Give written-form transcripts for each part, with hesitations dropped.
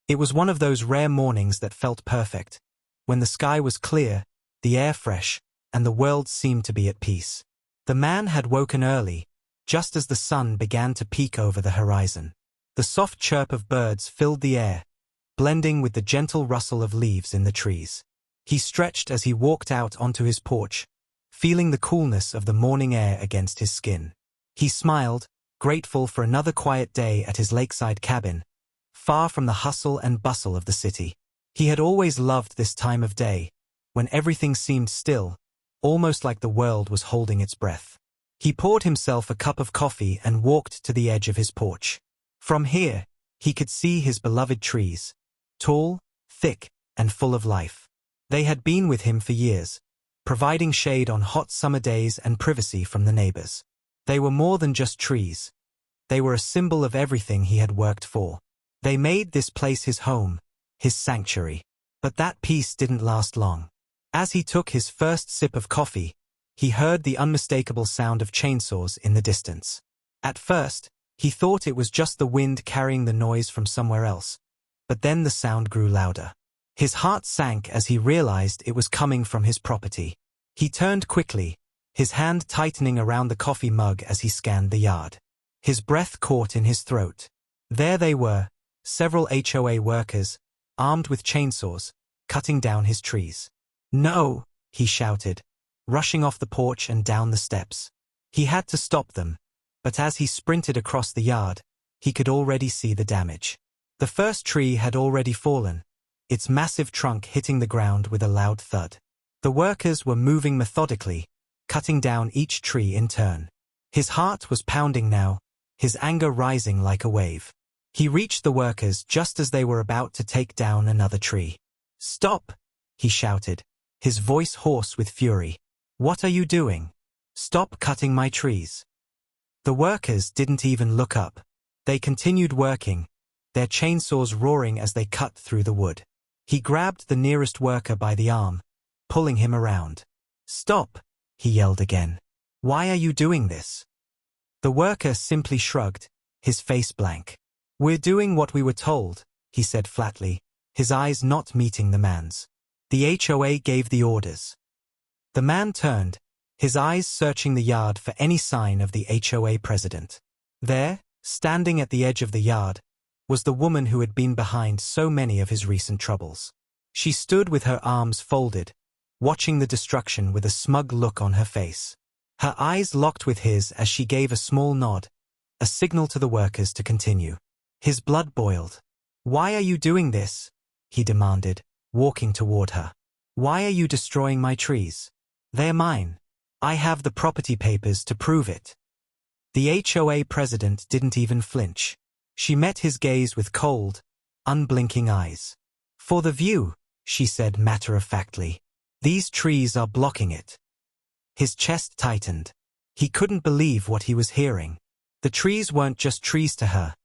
It was one of those rare mornings that felt perfect, when the sky was clear, the air fresh, and the world seemed to be at peace. The man had woken early, just as the sun began to peek over the horizon. The soft chirp of birds filled the air, blending with the gentle rustle of leaves in the trees. He stretched as he walked out onto his porch, feeling the coolness of the morning air against his skin. He smiled, grateful for another quiet day at his lakeside cabin, far from the hustle and bustle of the city. He had always loved this time of day, when everything seemed still, almost like the world was holding its breath. He poured himself a cup of coffee and walked to the edge of his porch. From here, he could see his beloved trees, tall, thick, and full of life. They had been with him for years, providing shade on hot summer days and privacy from the neighbors. They were more than just trees. They were a symbol of everything he had worked for. They made this place his home, his sanctuary. But that peace didn't last long. As he took his first sip of coffee, he heard the unmistakable sound of chainsaws in the distance. At first, he thought it was just the wind carrying the noise from somewhere else, but then the sound grew louder. His heart sank as he realized it was coming from his property. He turned quickly, his hand tightening around the coffee mug as he scanned the yard. His breath caught in his throat. There they were, several HOA workers, armed with chainsaws, cutting down his trees. "No!" he shouted, rushing off the porch and down the steps. He had to stop them, but as he sprinted across the yard, he could already see the damage. The first tree had already fallen, its massive trunk hitting the ground with a loud thud. The workers were moving methodically, cutting down each tree in turn. His heart was pounding now, his anger rising like a wave. He reached the workers just as they were about to take down another tree. "Stop!" he shouted, his voice hoarse with fury. "What are you doing? Stop cutting my trees." The workers didn't even look up. They continued working, their chainsaws roaring as they cut through the wood. He grabbed the nearest worker by the arm, pulling him around. "Stop!" he yelled again. "Why are you doing this?" The worker simply shrugged, his face blank. "We're doing what we were told," he said flatly, his eyes not meeting the man's. "The HOA gave the orders." The man turned, his eyes searching the yard for any sign of the HOA president. There, standing at the edge of the yard, was the woman who had been behind so many of his recent troubles. She stood with her arms folded, watching the destruction with a smug look on her face. Her eyes locked with his as she gave a small nod, a signal to the workers to continue. His blood boiled. "Why are you doing this?" he demanded, walking toward her. "Why are you destroying my trees? They're mine. I have the property papers to prove it." The HOA president didn't even flinch. She met his gaze with cold, unblinking eyes. "For the view," she said matter-of-factly. "These trees are blocking it." His chest tightened. He couldn't believe what he was hearing. The trees weren't just trees to her.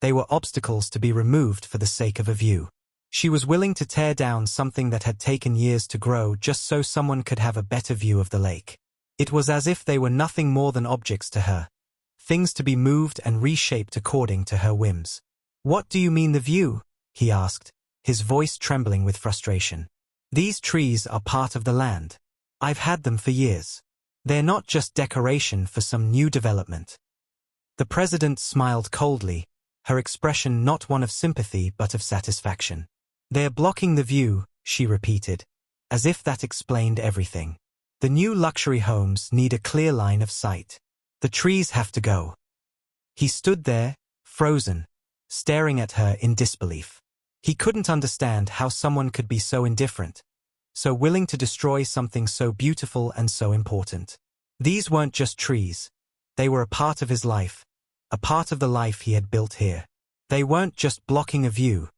They were obstacles to be removed for the sake of a view. She was willing to tear down something that had taken years to grow just so someone could have a better view of the lake. It was as if they were nothing more than objects to her, things to be moved and reshaped according to her whims. "What do you mean the view?" he asked, his voice trembling with frustration. "These trees are part of the land. I've had them for years. They're not just decoration for some new development." The president smiled coldly, her expression not one of sympathy but of satisfaction. "They're blocking the view," she repeated, as if that explained everything. "The new luxury homes need a clear line of sight. The trees have to go." He stood there, frozen, staring at her in disbelief. He couldn't understand how someone could be so indifferent, so willing to destroy something so beautiful and so important. These weren't just trees. They were a part of his life, a part of the life he had built here. They weren't just blocking a view.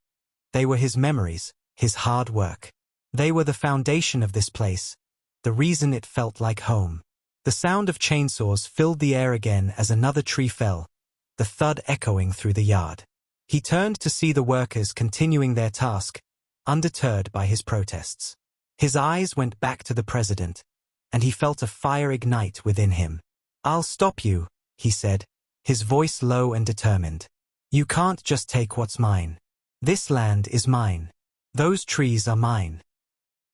They were his memories, his hard work. They were the foundation of this place, the reason it felt like home. The sound of chainsaws filled the air again as another tree fell, the thud echoing through the yard. He turned to see the workers continuing their task, undeterred by his protests. His eyes went back to the president, and he felt a fire ignite within him. "I'll stop you," he said, his voice low and determined. "You can't just take what's mine." This land is mine. Those trees are mine.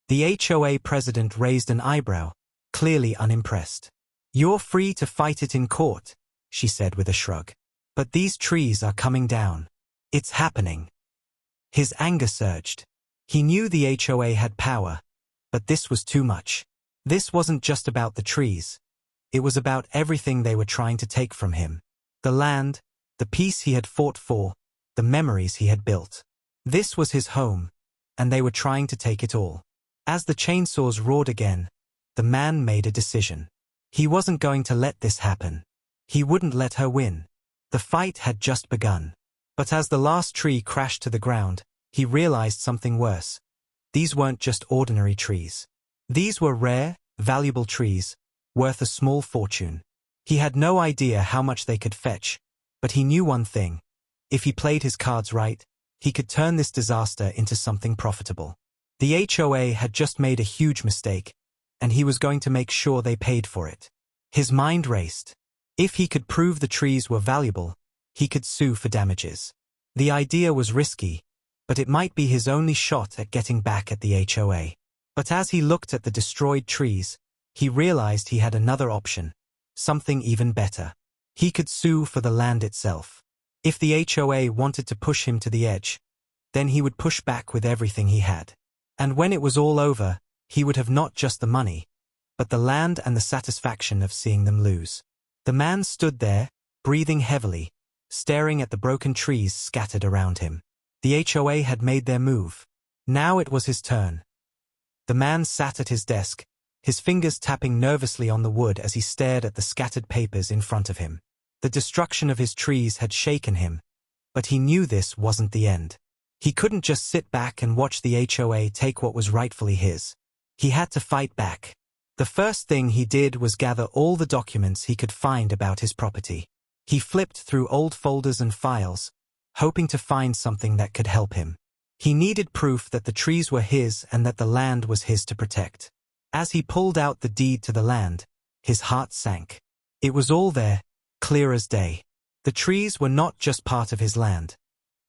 The HOA president raised an eyebrow, clearly unimpressed. You're free to fight it in court, she said with a shrug. But these trees are coming down. It's happening. His anger surged. He knew the HOA had power, but this was too much. This wasn't just about the trees. It was about everything they were trying to take from him. The land, the peace he had fought for, the memories he had built. This was his home, and they were trying to take it all. As the chainsaws roared again, the man made a decision. He wasn't going to let this happen. He wouldn't let her win. The fight had just begun. But as the last tree crashed to the ground, he realized something worse. These weren't just ordinary trees. These were rare, valuable trees, worth a small fortune. He had no idea how much they could fetch, but he knew one thing. If he played his cards right, he could turn this disaster into something profitable. The HOA had just made a huge mistake, and he was going to make sure they paid for it. His mind raced. If he could prove the trees were valuable, he could sue for damages. The idea was risky, but it might be his only shot at getting back at the HOA. But as he looked at the destroyed trees, he realized he had another option, something even better. He could sue for the land itself. If the HOA wanted to push him to the edge, then he would push back with everything he had. And when it was all over, he would have not just the money, but the land and the satisfaction of seeing them lose. The man stood there, breathing heavily, staring at the broken trees scattered around him. The HOA had made their move. Now it was his turn. The man sat at his desk, his fingers tapping nervously on the wood as he stared at the scattered papers in front of him. The destruction of his trees had shaken him, but he knew this wasn't the end. He couldn't just sit back and watch the HOA take what was rightfully his. He had to fight back. The first thing he did was gather all the documents he could find about his property. He flipped through old folders and files, hoping to find something that could help him. He needed proof that the trees were his and that the land was his to protect. As he pulled out the deed to the land, his heart sank. It was all there, clear as day. The trees were not just part of his land.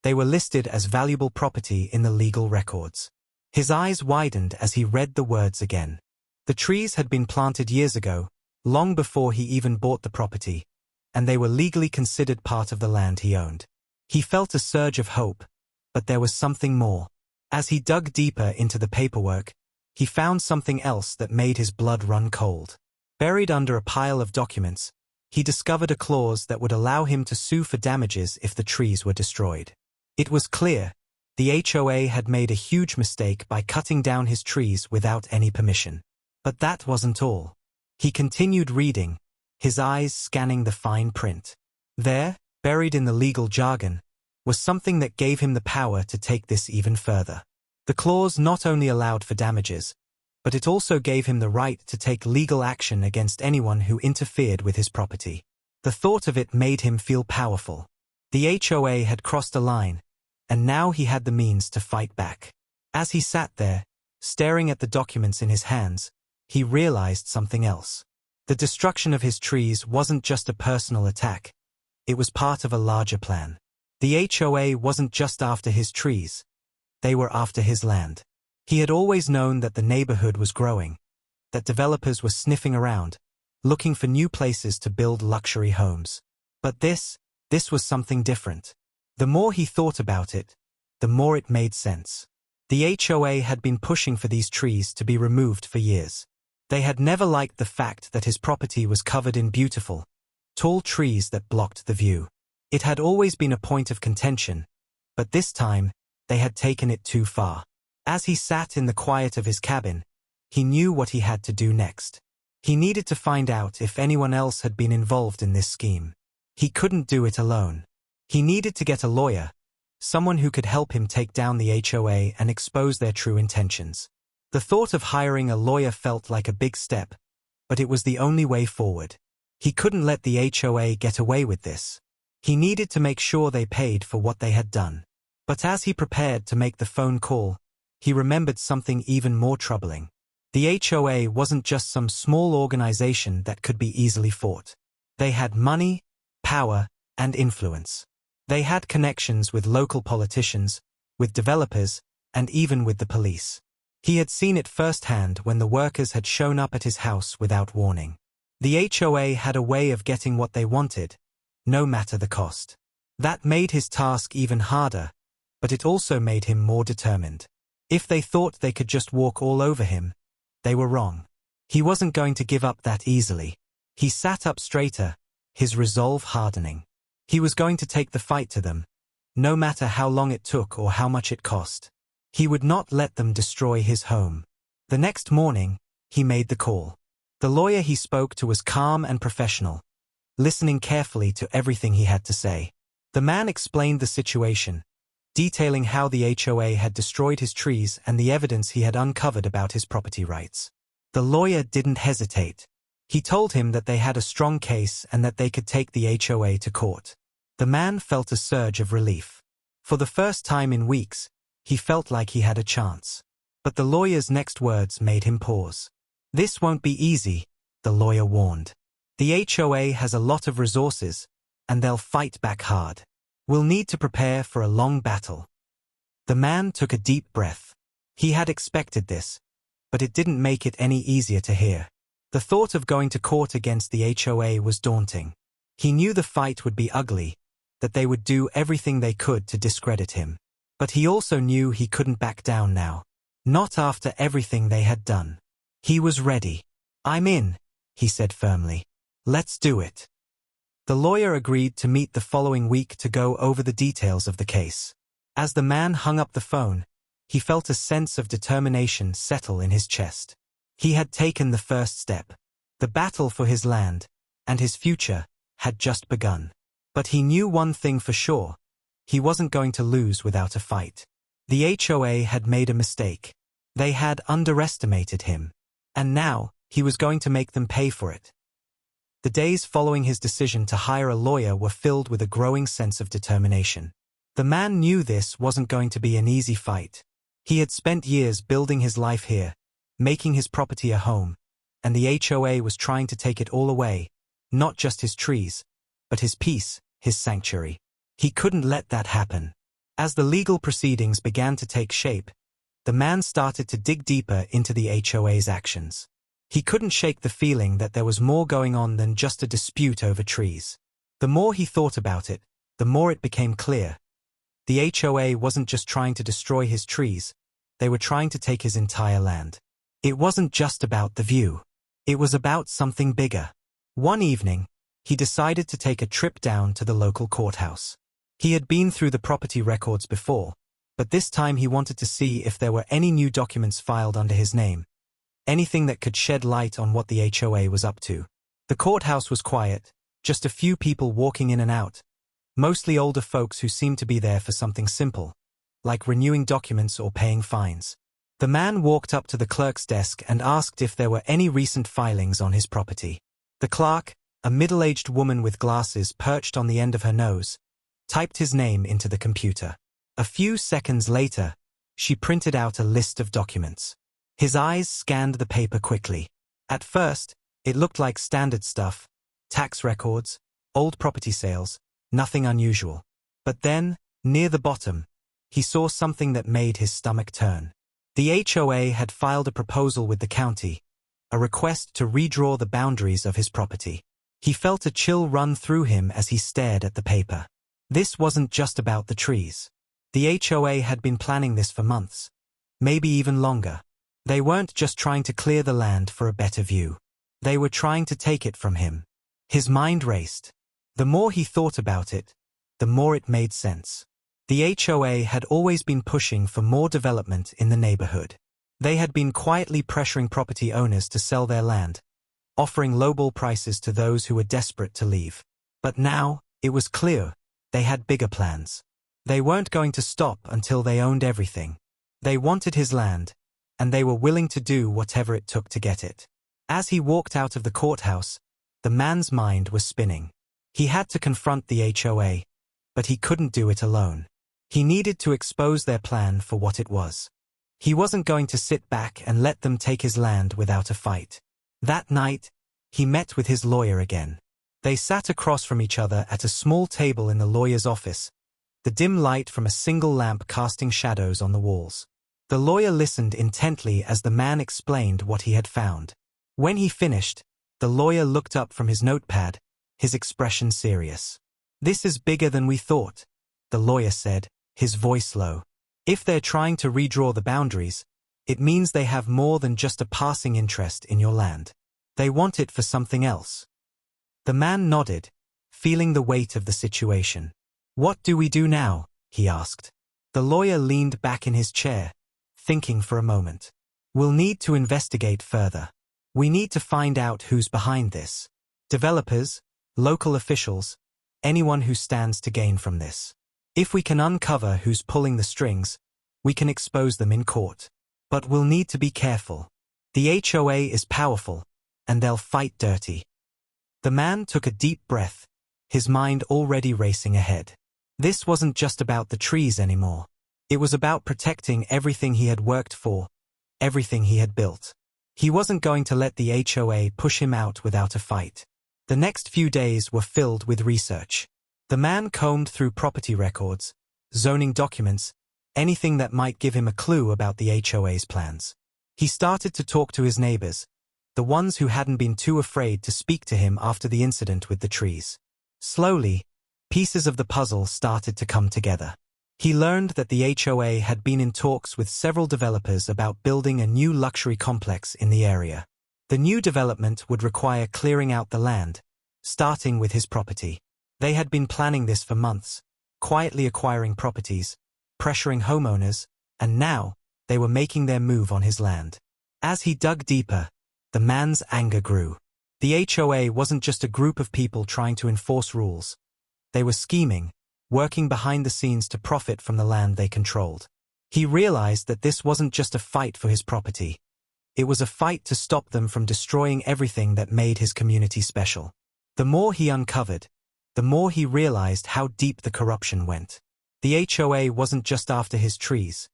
They were listed as valuable property in the legal records. His eyes widened as he read the words again. The trees had been planted years ago, long before he even bought the property, and they were legally considered part of the land he owned. He felt a surge of hope, but there was something more. As he dug deeper into the paperwork, he found something else that made his blood run cold. Buried under a pile of documents, he discovered a clause that would allow him to sue for damages if the trees were destroyed. It was clear, the HOA had made a huge mistake by cutting down his trees without any permission. But that wasn't all. He continued reading, his eyes scanning the fine print. There, buried in the legal jargon, was something that gave him the power to take this even further. The clause not only allowed for damages, but it also gave him the right to take legal action against anyone who interfered with his property. The thought of it made him feel powerful. The HOA had crossed a line, and now he had the means to fight back. As he sat there, staring at the documents in his hands, he realized something else. The destruction of his trees wasn't just a personal attack. It was part of a larger plan. The HOA wasn't just after his trees. They were after his land. He had always known that the neighborhood was growing, that developers were sniffing around, looking for new places to build luxury homes. But this was something different. The more he thought about it, the more it made sense. The HOA had been pushing for these trees to be removed for years. They had never liked the fact that his property was covered in beautiful, tall trees that blocked the view. It had always been a point of contention, but this time, they had taken it too far. As he sat in the quiet of his cabin, he knew what he had to do next. He needed to find out if anyone else had been involved in this scheme. He couldn't do it alone. He needed to get a lawyer, someone who could help him take down the HOA and expose their true intentions. The thought of hiring a lawyer felt like a big step, but it was the only way forward. He couldn't let the HOA get away with this. He needed to make sure they paid for what they had done. But as he prepared to make the phone call, he remembered something even more troubling. The HOA wasn't just some small organization that could be easily fought. They had money, power, and influence. They had connections with local politicians, with developers, and even with the police. He had seen it firsthand when the workers had shown up at his house without warning. The HOA had a way of getting what they wanted, no matter the cost. That made his task even harder, but it also made him more determined. If they thought they could just walk all over him, they were wrong. He wasn't going to give up that easily. He sat up straighter, his resolve hardening. He was going to take the fight to them, no matter how long it took or how much it cost. He would not let them destroy his home. The next morning, he made the call. The lawyer he spoke to was calm and professional, listening carefully to everything he had to say. The man explained the situation, detailing how the HOA had destroyed his trees and the evidence he had uncovered about his property rights. The lawyer didn't hesitate. He told him that they had a strong case and that they could take the HOA to court. The man felt a surge of relief. For the first time in weeks, he felt like he had a chance. But the lawyer's next words made him pause. "This won't be easy," the lawyer warned. "The HOA has a lot of resources, and they'll fight back hard. We'll need to prepare for a long battle." The man took a deep breath. He had expected this, but it didn't make it any easier to hear. The thought of going to court against the HOA was daunting. He knew the fight would be ugly, that they would do everything they could to discredit him. But he also knew he couldn't back down now. Not after everything they had done. He was ready. "I'm in," he said firmly. "Let's do it." The lawyer agreed to meet the following week to go over the details of the case. As the man hung up the phone, he felt a sense of determination settle in his chest. He had taken the first step. The battle for his land, and his future, had just begun. But he knew one thing for sure. He wasn't going to lose without a fight. The HOA had made a mistake. They had underestimated him. And now, he was going to make them pay for it. The days following his decision to hire a lawyer were filled with a growing sense of determination. The man knew this wasn't going to be an easy fight. He had spent years building his life here, making his property a home, and the HOA was trying to take it all away, not just his trees, but his peace, his sanctuary. He couldn't let that happen. As the legal proceedings began to take shape, the man started to dig deeper into the HOA's actions. He couldn't shake the feeling that there was more going on than just a dispute over trees. The more he thought about it, the more it became clear. The HOA wasn't just trying to destroy his trees, they were trying to take his entire land. It wasn't just about the view. It was about something bigger. One evening, he decided to take a trip down to the local courthouse. He had been through the property records before, but this time he wanted to see if there were any new documents filed under his name, anything that could shed light on what the HOA was up to. The courthouse was quiet, just a few people walking in and out, mostly older folks who seemed to be there for something simple, like renewing documents or paying fines. The man walked up to the clerk's desk and asked if there were any recent filings on his property. The clerk, a middle-aged woman with glasses perched on the end of her nose, typed his name into the computer. A few seconds later, she printed out a list of documents. His eyes scanned the paper quickly. At first, it looked like standard stuff, tax records, old property sales, nothing unusual. But then, near the bottom, he saw something that made his stomach turn. The HOA had filed a proposal with the county, a request to redraw the boundaries of his property. He felt a chill run through him as he stared at the paper. This wasn't just about the trees. The HOA had been planning this for months, maybe even longer. They weren't just trying to clear the land for a better view. They were trying to take it from him. His mind raced. The more he thought about it, the more it made sense. The HOA had always been pushing for more development in the neighborhood. They had been quietly pressuring property owners to sell their land, offering lowball prices to those who were desperate to leave. But now, it was clear, they had bigger plans. They weren't going to stop until they owned everything. They wanted his land, and they were willing to do whatever it took to get it. As he walked out of the courthouse, the man's mind was spinning. He had to confront the HOA, but he couldn't do it alone. He needed to expose their plan for what it was. He wasn't going to sit back and let them take his land without a fight. That night, he met with his lawyer again. They sat across from each other at a small table in the lawyer's office, the dim light from a single lamp casting shadows on the walls. The lawyer listened intently as the man explained what he had found. When he finished, the lawyer looked up from his notepad, his expression serious. "This is bigger than we thought," the lawyer said, his voice low. "If they're trying to redraw the boundaries, it means they have more than just a passing interest in your land. They want it for something else." The man nodded, feeling the weight of the situation. "What do we do now?" he asked. The lawyer leaned back in his chair, thinking for a moment. "We'll need to investigate further. We need to find out who's behind this. Developers, local officials, anyone who stands to gain from this. If we can uncover who's pulling the strings, we can expose them in court. But we'll need to be careful. The HOA is powerful, and they'll fight dirty." The man took a deep breath, his mind already racing ahead. This wasn't just about the trees anymore. It was about protecting everything he had worked for, everything he had built. He wasn't going to let the HOA push him out without a fight. The next few days were filled with research. The man combed through property records, zoning documents, anything that might give him a clue about the HOA's plans. He started to talk to his neighbors, the ones who hadn't been too afraid to speak to him after the incident with the trees. Slowly, pieces of the puzzle started to come together. He learned that the HOA had been in talks with several developers about building a new luxury complex in the area. The new development would require clearing out the land, starting with his property. They had been planning this for months, quietly acquiring properties, pressuring homeowners, and now they were making their move on his land. As he dug deeper, the man's anger grew. The HOA wasn't just a group of people trying to enforce rules. They were scheming, working behind the scenes to profit from the land they controlled. He realized that this wasn't just a fight for his property. It was a fight to stop them from destroying everything that made his community special. The more he uncovered, the more he realized how deep the corruption went. The HOA wasn't just after his trees.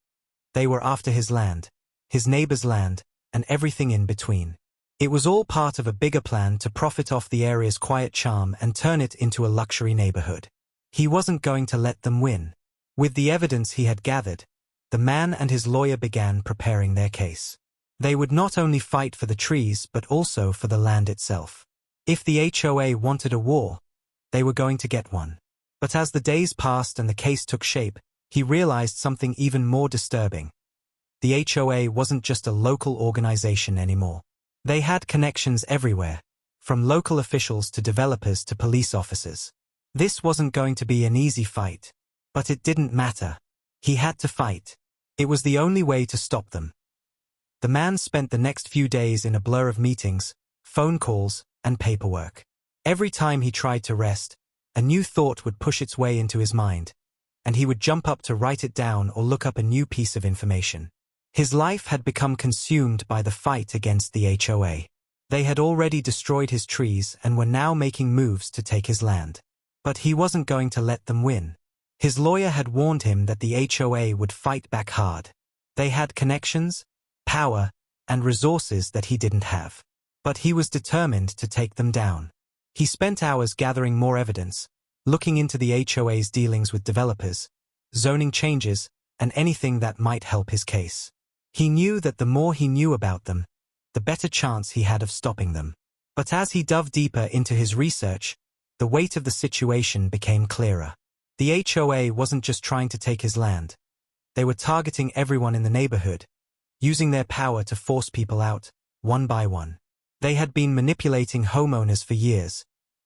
They were after his land, his neighbor's land, and everything in between. It was all part of a bigger plan to profit off the area's quiet charm and turn it into a luxury neighborhood. He wasn't going to let them win. With the evidence he had gathered, the man and his lawyer began preparing their case. They would not only fight for the trees but also for the land itself. If the HOA wanted a war, they were going to get one. But as the days passed and the case took shape, he realized something even more disturbing. The HOA wasn't just a local organization anymore. They had connections everywhere, from local officials to developers to police officers. This wasn't going to be an easy fight, but it didn't matter. He had to fight. It was the only way to stop them. The man spent the next few days in a blur of meetings, phone calls, and paperwork. Every time he tried to rest, a new thought would push its way into his mind, and he would jump up to write it down or look up a new piece of information. His life had become consumed by the fight against the HOA. They had already destroyed his trees and were now making moves to take his land. But he wasn't going to let them win. His lawyer had warned him that the HOA would fight back hard. They had connections, power, and resources that he didn't have. But he was determined to take them down. He spent hours gathering more evidence, looking into the HOA's dealings with developers, zoning changes, and anything that might help his case. He knew that the more he knew about them, the better chance he had of stopping them. But as he dove deeper into his research, the weight of the situation became clearer. The HOA wasn't just trying to take his land. They were targeting everyone in the neighborhood, using their power to force people out, one by one. They had been manipulating homeowners for years,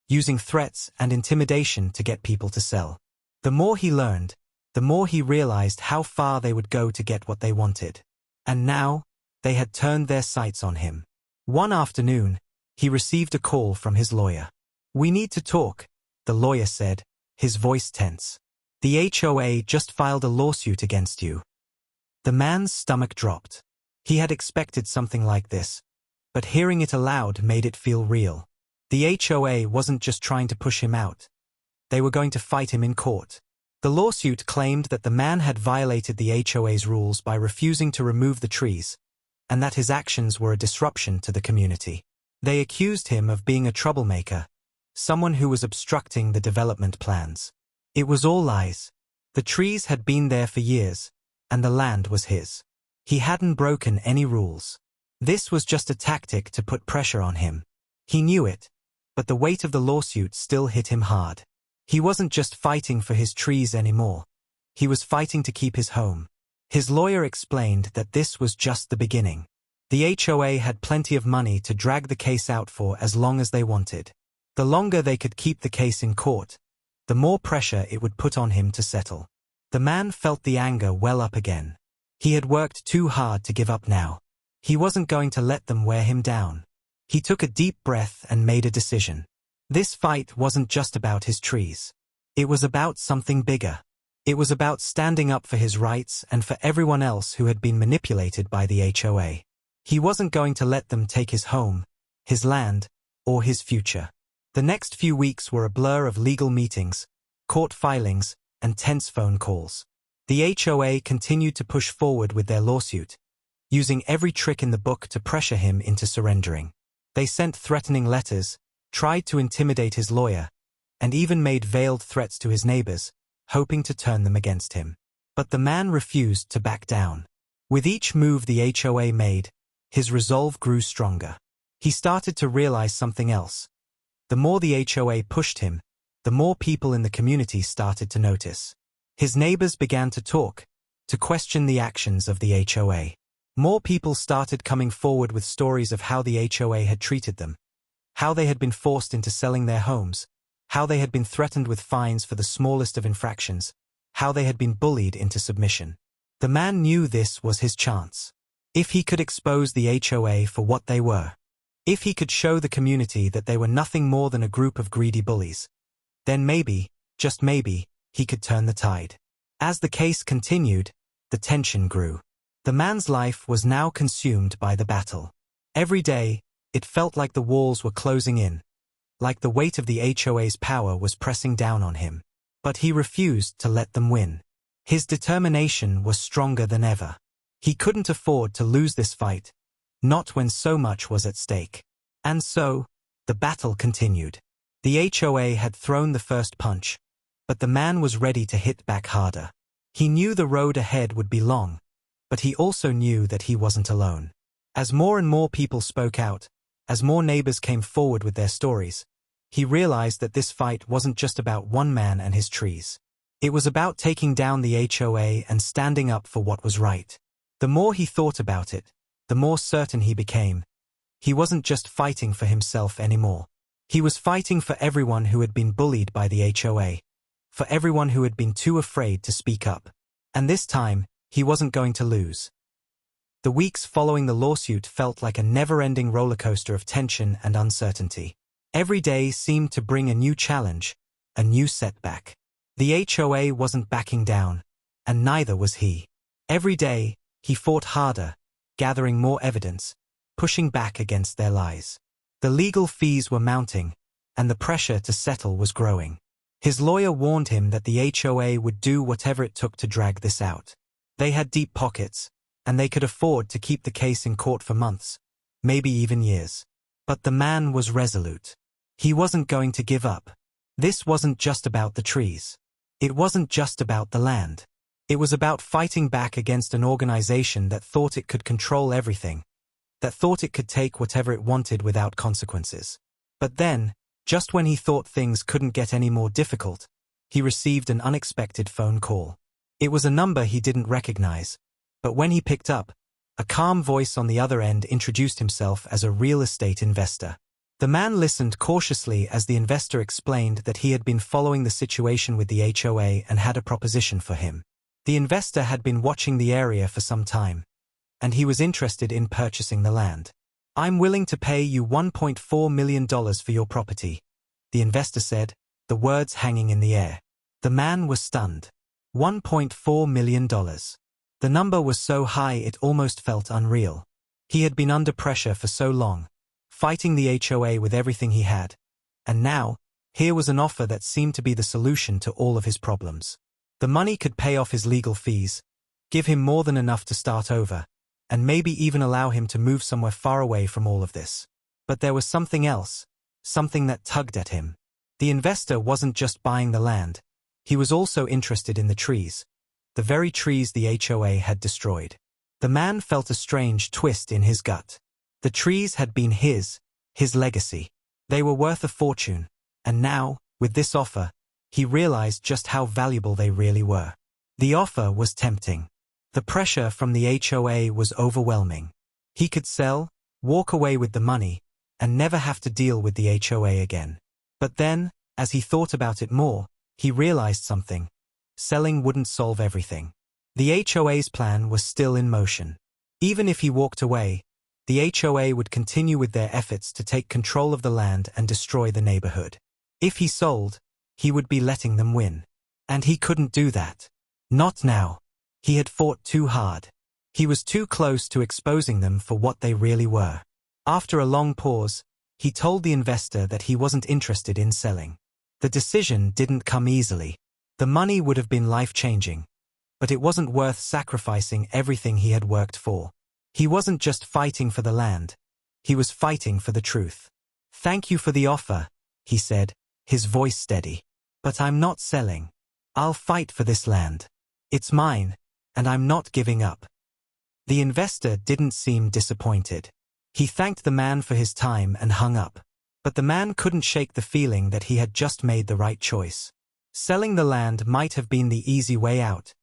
using threats and intimidation to get people to sell. The more he learned, the more he realized how far they would go to get what they wanted. And now, they had turned their sights on him. One afternoon, he received a call from his lawyer. "We need to talk," the lawyer said, his voice tense. "The HOA just filed a lawsuit against you." The man's stomach dropped. He had expected something like this, but hearing it aloud made it feel real. The HOA wasn't just trying to push him out. They were going to fight him in court. The lawsuit claimed that the man had violated the HOA's rules by refusing to remove the trees, and that his actions were a disruption to the community. They accused him of being a troublemaker, someone who was obstructing the development plans. It was all lies. The trees had been there for years, and the land was his. He hadn't broken any rules. This was just a tactic to put pressure on him. He knew it, but the weight of the lawsuit still hit him hard. He wasn't just fighting for his trees anymore. He was fighting to keep his home. His lawyer explained that this was just the beginning. The HOA had plenty of money to drag the case out for as long as they wanted. The longer they could keep the case in court, the more pressure it would put on him to settle. The man felt the anger well up again. He had worked too hard to give up now. He wasn't going to let them wear him down. He took a deep breath and made a decision. This fight wasn't just about his trees. It was about something bigger. It was about standing up for his rights and for everyone else who had been manipulated by the HOA. He wasn't going to let them take his home, his land, or his future. The next few weeks were a blur of legal meetings, court filings, and tense phone calls. The HOA continued to push forward with their lawsuit, using every trick in the book to pressure him into surrendering. They sent threatening letters, tried to intimidate his lawyer, and even made veiled threats to his neighbors, hoping to turn them against him. But the man refused to back down. With each move the HOA made, his resolve grew stronger. He started to realize something else. The more the HOA pushed him, the more people in the community started to notice. His neighbors began to talk, to question the actions of the HOA. More people started coming forward with stories of how the HOA had treated them, how they had been forced into selling their homes, how they had been threatened with fines for the smallest of infractions, how they had been bullied into submission. The man knew this was his chance. If he could expose the HOA for what they were, if he could show the community that they were nothing more than a group of greedy bullies, then maybe, just maybe, he could turn the tide. As the case continued, the tension grew. The man's life was now consumed by the battle. Every day, it felt like the walls were closing in, like the weight of the HOA's power was pressing down on him. But he refused to let them win. His determination was stronger than ever. He couldn't afford to lose this fight, not when so much was at stake. And so, the battle continued. The HOA had thrown the first punch, but the man was ready to hit back harder. He knew the road ahead would be long, but he also knew that he wasn't alone. As more and more people spoke out, as more neighbors came forward with their stories, he realized that this fight wasn't just about one man and his trees. It was about taking down the HOA and standing up for what was right. The more he thought about it, the more certain he became. He wasn't just fighting for himself anymore. He was fighting for everyone who had been bullied by the HOA, for everyone who had been too afraid to speak up. And this time, he wasn't going to lose. The weeks following the lawsuit felt like a never-ending roller coaster of tension and uncertainty. Every day seemed to bring a new challenge, a new setback. The HOA wasn't backing down, and neither was he. Every day, he fought harder, gathering more evidence, pushing back against their lies. The legal fees were mounting, and the pressure to settle was growing. His lawyer warned him that the HOA would do whatever it took to drag this out. They had deep pockets, and they could afford to keep the case in court for months, maybe even years. But the man was resolute. He wasn't going to give up. This wasn't just about the trees. It wasn't just about the land. It was about fighting back against an organization that thought it could control everything, that thought it could take whatever it wanted without consequences. But then, just when he thought things couldn't get any more difficult, he received an unexpected phone call. It was a number he didn't recognize, but when he picked up, a calm voice on the other end introduced himself as a real estate investor. The man listened cautiously as the investor explained that he had been following the situation with the HOA and had a proposition for him. The investor had been watching the area for some time, and he was interested in purchasing the land. "I'm willing to pay you $1.4 million for your property," the investor said, the words hanging in the air. The man was stunned. $1.4 million. The number was so high it almost felt unreal. He had been under pressure for so long, fighting the HOA with everything he had, and now, here was an offer that seemed to be the solution to all of his problems. The money could pay off his legal fees, give him more than enough to start over, and maybe even allow him to move somewhere far away from all of this. But there was something else, something that tugged at him. The investor wasn't just buying the land, He was also interested in the trees, the very trees the HOA had destroyed. The man felt a strange twist in his gut. The trees had been his legacy. They were worth a fortune, and now, with this offer, he realized just how valuable they really were. The offer was tempting. The pressure from the HOA was overwhelming. He could sell, walk away with the money, and never have to deal with the HOA again. But then, as he thought about it more, he realized something. Selling wouldn't solve everything. The HOA's plan was still in motion. Even if he walked away, the HOA would continue with their efforts to take control of the land and destroy the neighborhood. If he sold, he would be letting them win. And he couldn't do that. Not now. He had fought too hard. He was too close to exposing them for what they really were. After a long pause, he told the investor that he wasn't interested in selling. The decision didn't come easily. The money would have been life-changing, but it wasn't worth sacrificing everything he had worked for. He wasn't just fighting for the land. He was fighting for the truth. "Thank you for the offer," he said, his voice steady. "But I'm not selling. I'll fight for this land. It's mine, and I'm not giving up." The investor didn't seem disappointed. He thanked the man for his time and hung up. But the man couldn't shake the feeling that he had just made the right choice. Selling the land might have been the easy way out,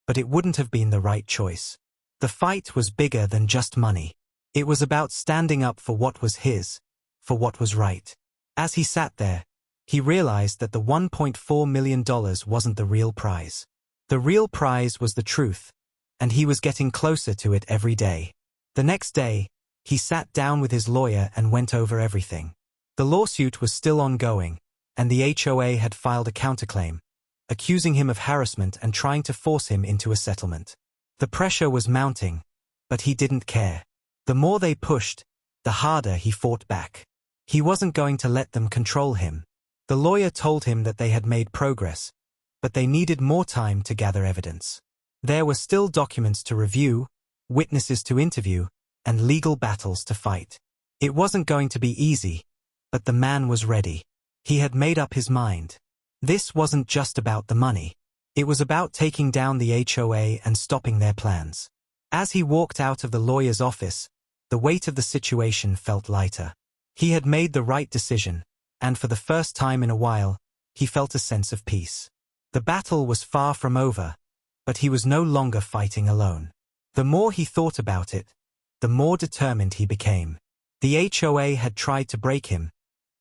but it wouldn't have been the right choice. The fight was bigger than just money. It was about standing up for what was his, for what was right. As he sat there, he realized that the $1.4 million wasn't the real prize. The real prize was the truth, and he was getting closer to it every day. The next day, he sat down with his lawyer and went over everything. The lawsuit was still ongoing, and the HOA had filed a counterclaim, accusing him of harassment and trying to force him into a settlement. The pressure was mounting, but he didn't care. The more they pushed, the harder he fought back. He wasn't going to let them control him. The lawyer told him that they had made progress, but they needed more time to gather evidence. There were still documents to review, witnesses to interview, and legal battles to fight. It wasn't going to be easy, but the man was ready. He had made up his mind. This wasn't just about the money. It was about taking down the HOA and stopping their plans. As he walked out of the lawyer's office, the weight of the situation felt lighter. He had made the right decision, and for the first time in a while, he felt a sense of peace. The battle was far from over, but he was no longer fighting alone. The more he thought about it, the more determined he became. The HOA had tried to break him,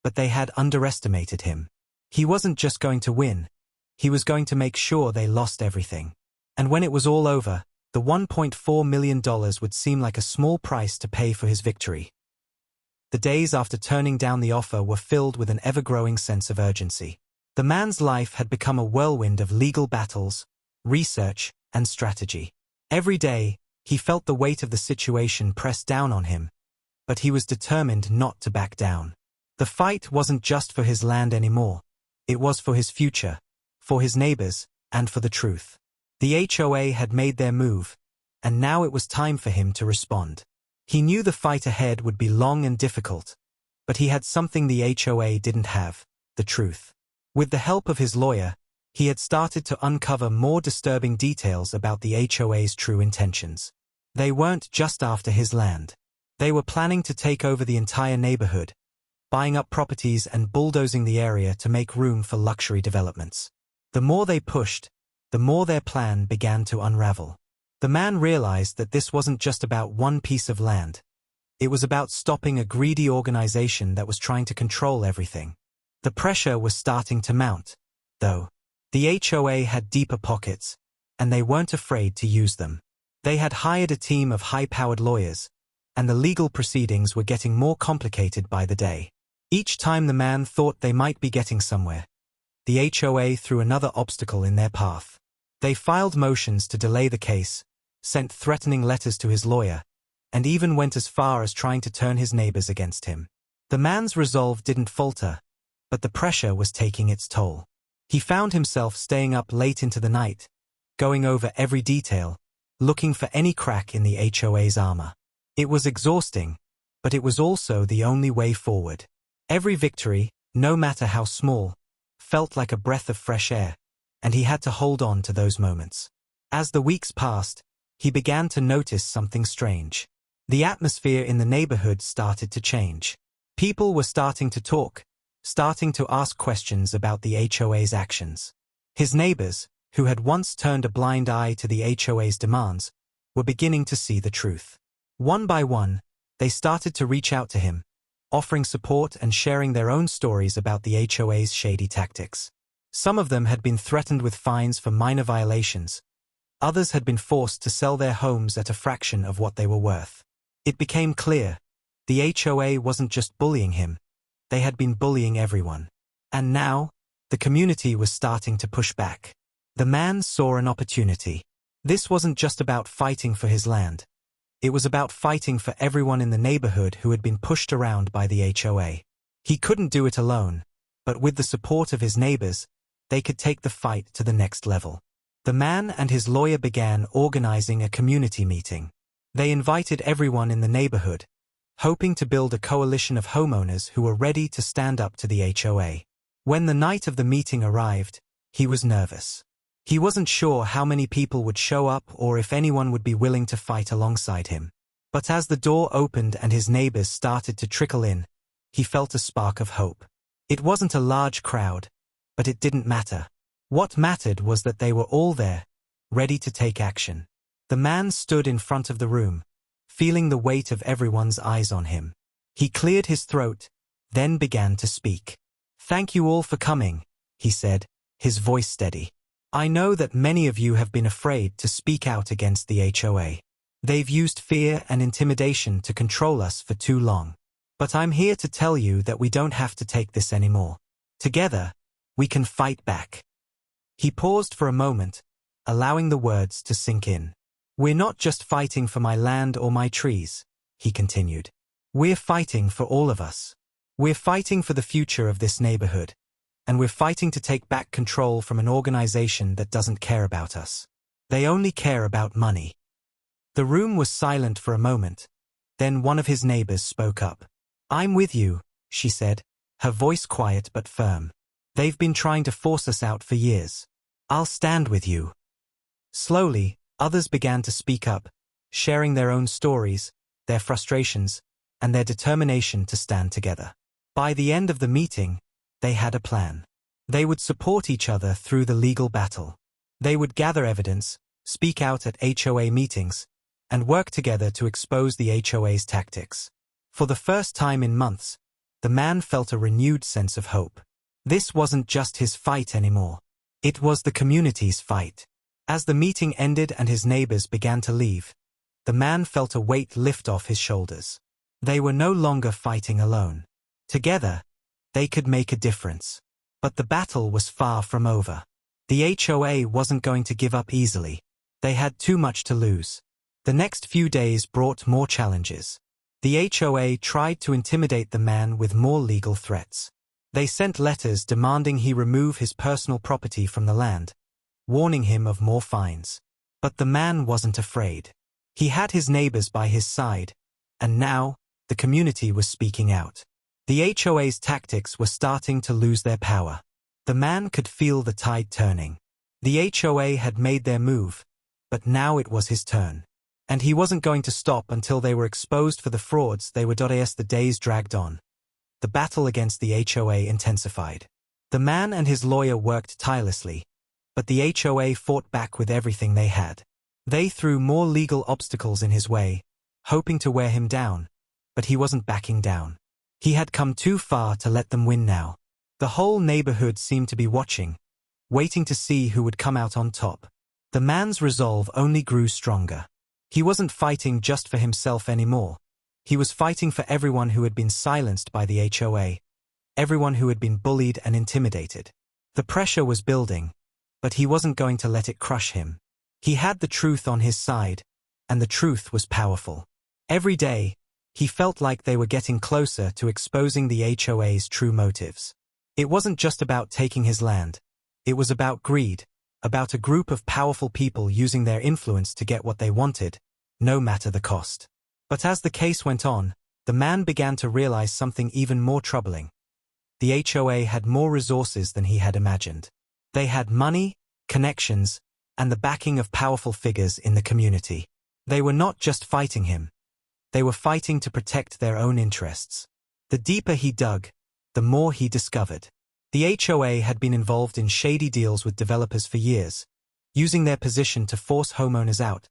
but they had underestimated him. He wasn't just going to win, he was going to make sure they lost everything. And when it was all over, the $1.4 million would seem like a small price to pay for his victory. The days after turning down the offer were filled with an ever-growing sense of urgency. The man's life had become a whirlwind of legal battles, research, and strategy. Every day, he felt the weight of the situation press down on him, but he was determined not to back down. The fight wasn't just for his land anymore. It was for his future, for his neighbors, and for the truth. The HOA had made their move, and now it was time for him to respond. He knew the fight ahead would be long and difficult, but he had something the HOA didn't have, the truth. With the help of his lawyer, he had started to uncover more disturbing details about the HOA's true intentions. They weren't just after his land. They were planning to take over the entire neighborhood, buying up properties and bulldozing the area to make room for luxury developments. The more they pushed, the more their plan began to unravel. The man realized that this wasn't just about one piece of land. It was about stopping a greedy organization that was trying to control everything. The pressure was starting to mount, though. The HOA had deeper pockets, and they weren't afraid to use them. They had hired a team of high-powered lawyers, and the legal proceedings were getting more complicated by the day. Each time the man thought they might be getting somewhere, the HOA threw another obstacle in their path. They filed motions to delay the case, sent threatening letters to his lawyer, and even went as far as trying to turn his neighbors against him. The man's resolve didn't falter, but the pressure was taking its toll. He found himself staying up late into the night, going over every detail, looking for any crack in the HOA's armor. It was exhausting, but it was also the only way forward. Every victory, no matter how small, felt like a breath of fresh air, and he had to hold on to those moments. As the weeks passed, he began to notice something strange. The atmosphere in the neighborhood started to change. People were starting to talk, starting to ask questions about the HOA's actions. His neighbors, who had once turned a blind eye to the HOA's demands, were beginning to see the truth. One by one, they started to reach out to him, offering support and sharing their own stories about the HOA's shady tactics. Some of them had been threatened with fines for minor violations. Others had been forced to sell their homes at a fraction of what they were worth. It became clear, the HOA wasn't just bullying him, they had been bullying everyone. And now, the community was starting to push back. The man saw an opportunity. This wasn't just about fighting for his land. It was about fighting for everyone in the neighborhood who had been pushed around by the HOA. He couldn't do it alone, but with the support of his neighbors, they could take the fight to the next level. The man and his lawyer began organizing a community meeting. They invited everyone in the neighborhood, hoping to build a coalition of homeowners who were ready to stand up to the HOA. When the night of the meeting arrived, he was nervous. He wasn't sure how many people would show up or if anyone would be willing to fight alongside him. But as the door opened and his neighbors started to trickle in, he felt a spark of hope. It wasn't a large crowd, but it didn't matter. What mattered was that they were all there, ready to take action. The man stood in front of the room, feeling the weight of everyone's eyes on him. He cleared his throat, then began to speak. "Thank you all for coming," he said, his voice steady. "I know that many of you have been afraid to speak out against the HOA. They've used fear and intimidation to control us for too long. But I'm here to tell you that we don't have to take this anymore. Together, we can fight back." He paused for a moment, allowing the words to sink in. "We're not just fighting for my land or my trees," he continued. "We're fighting for all of us. We're fighting for the future of this neighborhood. And we're fighting to take back control from an organization that doesn't care about us. They only care about money." The room was silent for a moment. Then one of his neighbors spoke up. "I'm with you," she said, her voice quiet but firm. "They've been trying to force us out for years. I'll stand with you." Slowly, others began to speak up, sharing their own stories, their frustrations, and their determination to stand together. By the end of the meeting, they had a plan. They would support each other through the legal battle. They would gather evidence, speak out at HOA meetings, and work together to expose the HOA's tactics. For the first time in months, the man felt a renewed sense of hope. This wasn't just his fight anymore. It was the community's fight. As the meeting ended and his neighbors began to leave, the man felt a weight lift off his shoulders. They were no longer fighting alone. Together, they could make a difference. But the battle was far from over. The HOA wasn't going to give up easily. They had too much to lose. The next few days brought more challenges. The HOA tried to intimidate the man with more legal threats. They sent letters demanding he remove his personal property from the land, warning him of more fines. But the man wasn't afraid. He had his neighbors by his side, and now, the community was speaking out. The HOA's tactics were starting to lose their power. The man could feel the tide turning. The HOA had made their move, but now it was his turn. And he wasn't going to stop until they were exposed for the frauds they were. As the days dragged on, the battle against the HOA intensified. The man and his lawyer worked tirelessly, but the HOA fought back with everything they had. They threw more legal obstacles in his way, hoping to wear him down, but he wasn't backing down. He had come too far to let them win now. The whole neighborhood seemed to be watching, waiting to see who would come out on top. The man's resolve only grew stronger. He wasn't fighting just for himself anymore. He was fighting for everyone who had been silenced by the HOA, everyone who had been bullied and intimidated. The pressure was building, but he wasn't going to let it crush him. He had the truth on his side, and the truth was powerful. Every day, he felt like they were getting closer to exposing the HOA's true motives. It wasn't just about taking his land. It was about greed, about a group of powerful people using their influence to get what they wanted, no matter the cost. But as the case went on, the man began to realize something even more troubling. The HOA had more resources than he had imagined. They had money, connections, and the backing of powerful figures in the community. They were not just fighting him. They were fighting to protect their own interests. The deeper he dug, the more he discovered. The HOA had been involved in shady deals with developers for years, using their position to force homeowners out,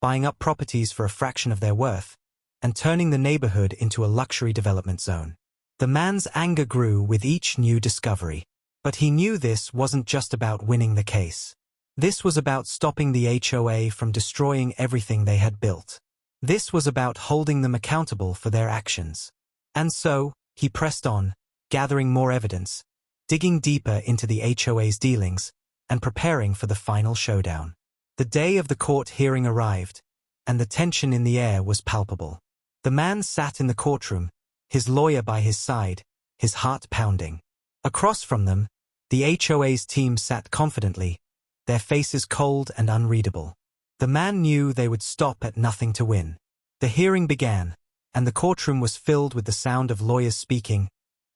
buying up properties for a fraction of their worth, and turning the neighborhood into a luxury development zone. The man's anger grew with each new discovery. But he knew this wasn't just about winning the case. This was about stopping the HOA from destroying everything they had built. This was about holding them accountable for their actions. And so, he pressed on, gathering more evidence, digging deeper into the HOA's dealings, and preparing for the final showdown. The day of the court hearing arrived, and the tension in the air was palpable. The man sat in the courtroom, his lawyer by his side, his heart pounding. Across from them, the HOA's team sat confidently, their faces cold and unreadable. The man knew they would stop at nothing to win. The hearing began, and the courtroom was filled with the sound of lawyers speaking,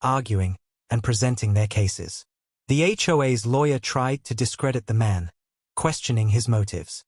arguing, and presenting their cases. The HOA's lawyer tried to discredit the man, questioning his motives,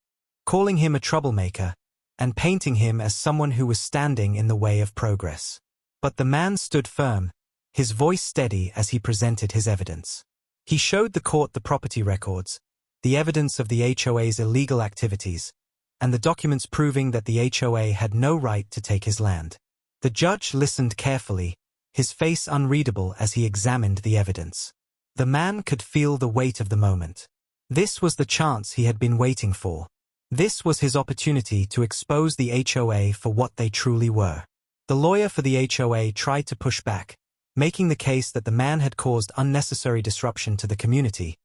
calling him a troublemaker, and painting him as someone who was standing in the way of progress. But the man stood firm, his voice steady as he presented his evidence. He showed the court the property records, the evidence of the HOA's illegal activities, and the documents proving that the HOA had no right to take his land. The judge listened carefully, his face unreadable as he examined the evidence. The man could feel the weight of the moment. This was the chance he had been waiting for. This was his opportunity to expose the HOA for what they truly were. The lawyer for the HOA tried to push back, making the case that the man had caused unnecessary disruption to the community,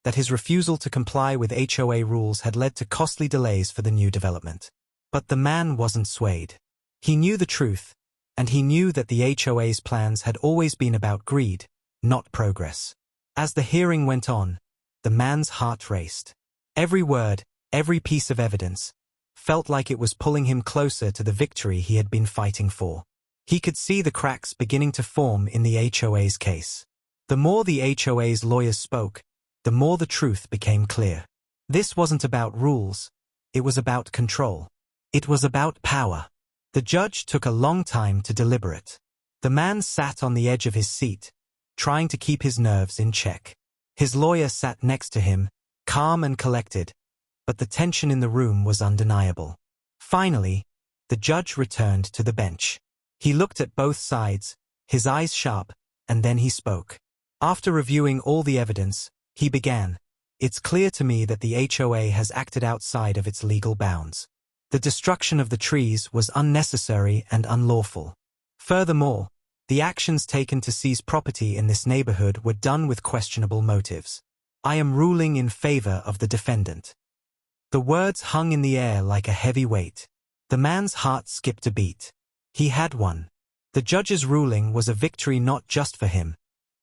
that his refusal to comply with HOA rules had led to costly delays for the new development. But the man wasn't swayed. He knew the truth, and he knew that the HOA's plans had always been about greed, not progress. As the hearing went on, the man's heart raced. Every word, every piece of evidence, felt like it was pulling him closer to the victory he had been fighting for. He could see the cracks beginning to form in the HOA's case. The more the HOA's lawyers spoke, the more the truth became clear. This wasn't about rules, it was about control. It was about power. The judge took a long time to deliberate. The man sat on the edge of his seat, trying to keep his nerves in check. His lawyer sat next to him, calm and collected, but the tension in the room was undeniable. Finally, the judge returned to the bench. He looked at both sides, his eyes sharp, and then he spoke. After reviewing all the evidence, he began, "It's clear to me that the HOA has acted outside of its legal bounds. The destruction of the trees was unnecessary and unlawful. Furthermore, the actions taken to seize property in this neighborhood were done with questionable motives. I am ruling in favor of the defendant." The words hung in the air like a heavy weight. The man's heart skipped a beat. He had won. The judge's ruling was a victory not just for him,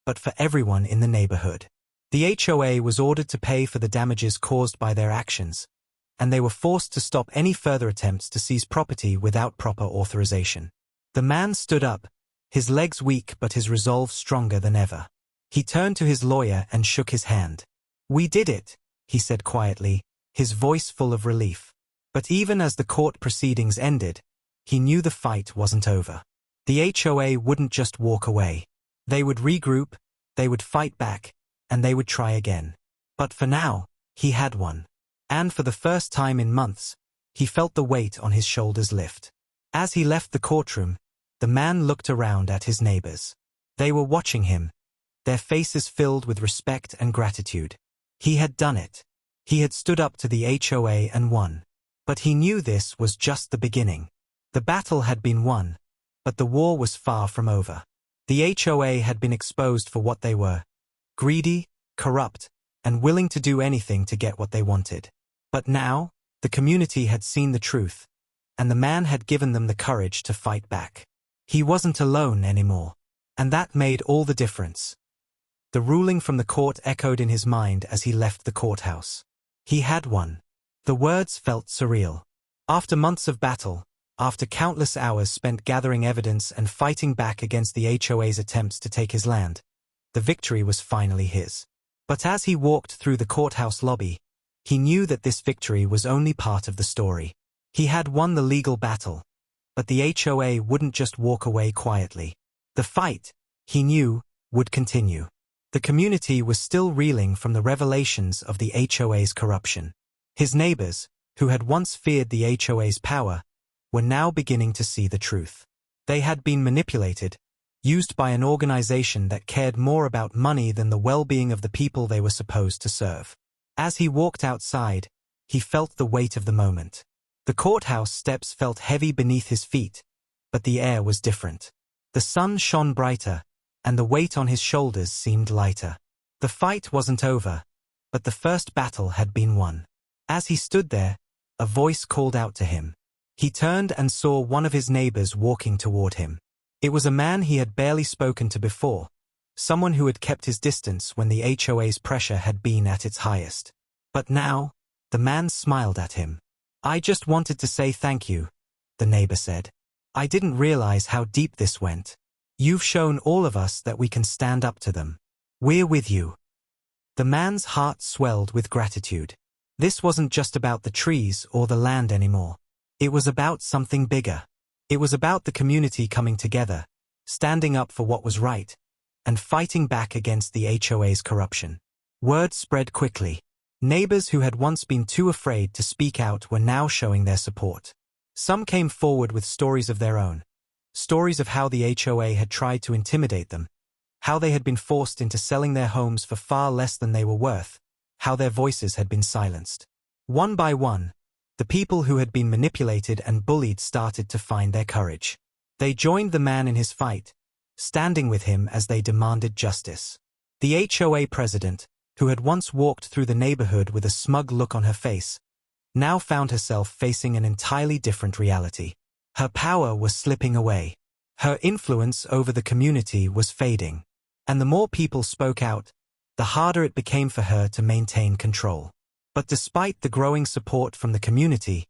but for everyone in the neighborhood. The HOA was ordered to pay for the damages caused by their actions, and they were forced to stop any further attempts to seize property without proper authorization. The man stood up, his legs weak but his resolve stronger than ever. He turned to his lawyer and shook his hand. "We did it," he said quietly, his voice full of relief. But even as the court proceedings ended, he knew the fight wasn't over. The HOA wouldn't just walk away. They would regroup, they would fight back, and they would try again. But for now, he had won. And for the first time in months, he felt the weight on his shoulders lift. As he left the courtroom, the man looked around at his neighbors. They were watching him, their faces filled with respect and gratitude. He had done it. He had stood up to the HOA and won. But he knew this was just the beginning. The battle had been won, but the war was far from over. The HOA had been exposed for what they were: greedy, corrupt, and willing to do anything to get what they wanted. But now, the community had seen the truth, and the man had given them the courage to fight back. He wasn't alone anymore, and that made all the difference. The ruling from the court echoed in his mind as he left the courthouse. He had won. The words felt surreal. After months of battle, after countless hours spent gathering evidence and fighting back against the HOA's attempts to take his land, the victory was finally his. But as he walked through the courthouse lobby, He knew that this victory was only part of the story. He had won the legal battle, but the HOA wouldn't just walk away quietly. The fight, he knew, would continue. The community was still reeling from the revelations of the HOA's corruption. His neighbors, who had once feared the HOA's power, were now beginning to see the truth. They had been manipulated, used by an organization that cared more about money than the well-being of the people they were supposed to serve. As he walked outside, he felt the weight of the moment. The courthouse steps felt heavy beneath his feet, but the air was different. The sun shone brighter, and the weight on his shoulders seemed lighter. The fight wasn't over, but the first battle had been won. As he stood there, a voice called out to him. He turned and saw one of his neighbors walking toward him. It was a man he had barely spoken to before, someone who had kept his distance when the HOA's pressure had been at its highest. But now, the man smiled at him. "I just wanted to say thank you," the neighbor said. "I didn't realize how deep this went. You've shown all of us that we can stand up to them. We're with you." The man's heart swelled with gratitude. This wasn't just about the trees or the land anymore. It was about something bigger. It was about the community coming together, standing up for what was right, and fighting back against the HOA's corruption. Word spread quickly. Neighbors who had once been too afraid to speak out were now showing their support. Some came forward with stories of their own. Stories of how the HOA had tried to intimidate them, how they had been forced into selling their homes for far less than they were worth, how their voices had been silenced. One by one, the people who had been manipulated and bullied started to find their courage. They joined the man in his fight, standing with him as they demanded justice. The HOA president, who had once walked through the neighborhood with a smug look on her face, now found herself facing an entirely different reality. Her power was slipping away. Her influence over the community was fading. And the more people spoke out, the harder it became for her to maintain control. But despite the growing support from the community,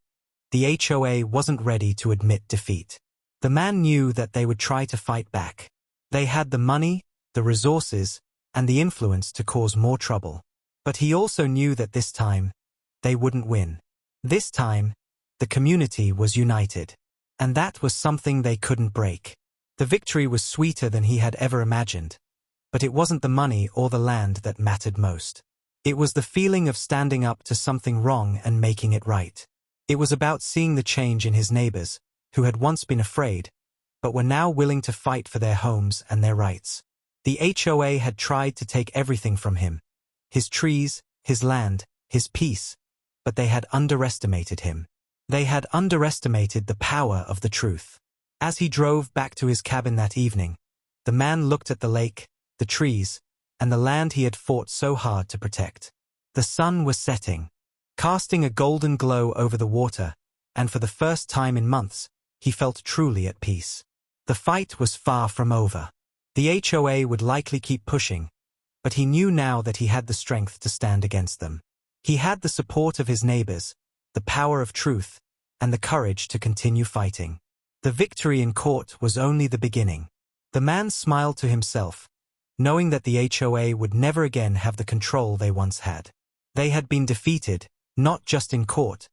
the HOA wasn't ready to admit defeat. The man knew that they would try to fight back. They had the money, the resources, and the influence to cause more trouble. But he also knew that this time, they wouldn't win. This time, the community was united. And that was something they couldn't break. The victory was sweeter than he had ever imagined. But it wasn't the money or the land that mattered most. It was the feeling of standing up to something wrong and making it right. It was about seeing the change in his neighbors, who had once been afraid, but were now willing to fight for their homes and their rights. The HOA had tried to take everything from him, his trees, his land, his peace, but they had underestimated him. They had underestimated the power of the truth. As he drove back to his cabin that evening, the man looked at the lake, the trees, and the land he had fought so hard to protect. The sun was setting, casting a golden glow over the water, and for the first time in months, he felt truly at peace. The fight was far from over. The HOA would likely keep pushing, but he knew now that he had the strength to stand against them. He had the support of his neighbors, the power of truth, and the courage to continue fighting. The victory in court was only the beginning. The man smiled to himself, knowing that the HOA would never again have the control they once had. They had been defeated, not just in court,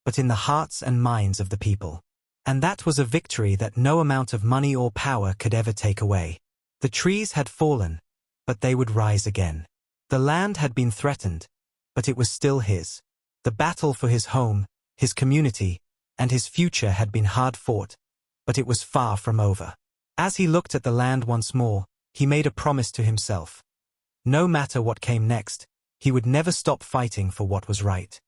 but in the hearts and minds of the people. And that was a victory that no amount of money or power could ever take away. The trees had fallen, but they would rise again. The land had been threatened, but it was still his. The battle for his home, his community, and his future had been hard fought, but it was far from over. As he looked at the land once more, he made a promise to himself. No matter what came next, he would never stop fighting for what was right.